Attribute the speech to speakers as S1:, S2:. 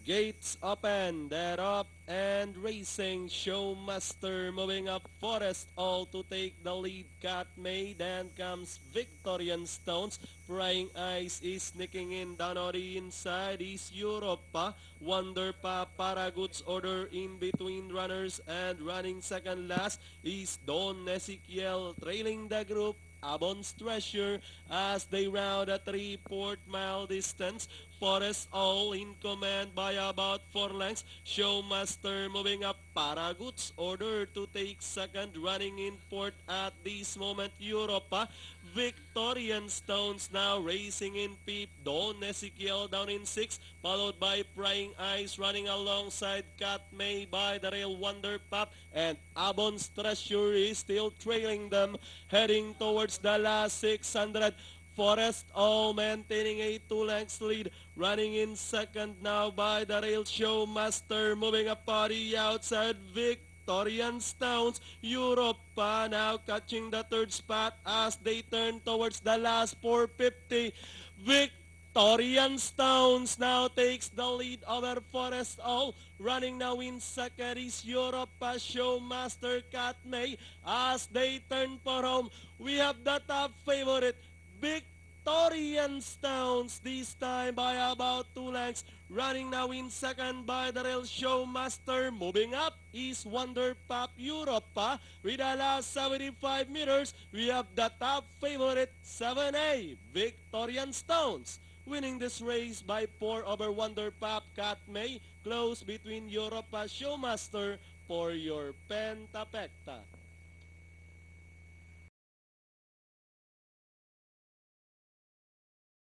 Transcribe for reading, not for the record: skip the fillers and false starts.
S1: Gates open, they're up and racing. Showmaster moving up. Forest all to take the lead. Cat May, then comes Victorian Stones. Prying Eyes is sneaking in down on the inside. Is Europa. Wonder Pa, Paragood's order in between runners and running second last is Don Ezekiel trailing the group. Abon's Treasure as they round a 3/4 mile distance. Forest all in command by about 4 lengths. Showmaster moving up. Paragood's order to take second, running in fourth at this moment. Europa. Victorian Stones now racing in fifth. Don Ezekiel down in sixth, followed by Prying Eyes running alongside Cat May by the rail. Wonder Pop and Abon's Treasure is still trailing them, heading towards the last 600. Forest all maintaining a 2 lengths lead, running in second now by the rail. Showmaster moving up on the outside. Victorian Stones, Europa now catching the third spot as they turn towards the last 450. Victorian Stones now takes the lead over Forest all. Running now in second is Europa. Showmaster Cat May as they turn for home. We have the top favorite, Victorian Stones, this time by about 2 lengths. Running now in second by the rail. Showmaster. Moving up is Wonder Pop Europa. With the last 75 meters, we have the top favorite, 7A, Victorian Stones. Winning this race by 4 over Wonder Pop. Cat May, close between Europa. Showmaster for your Pentapecta.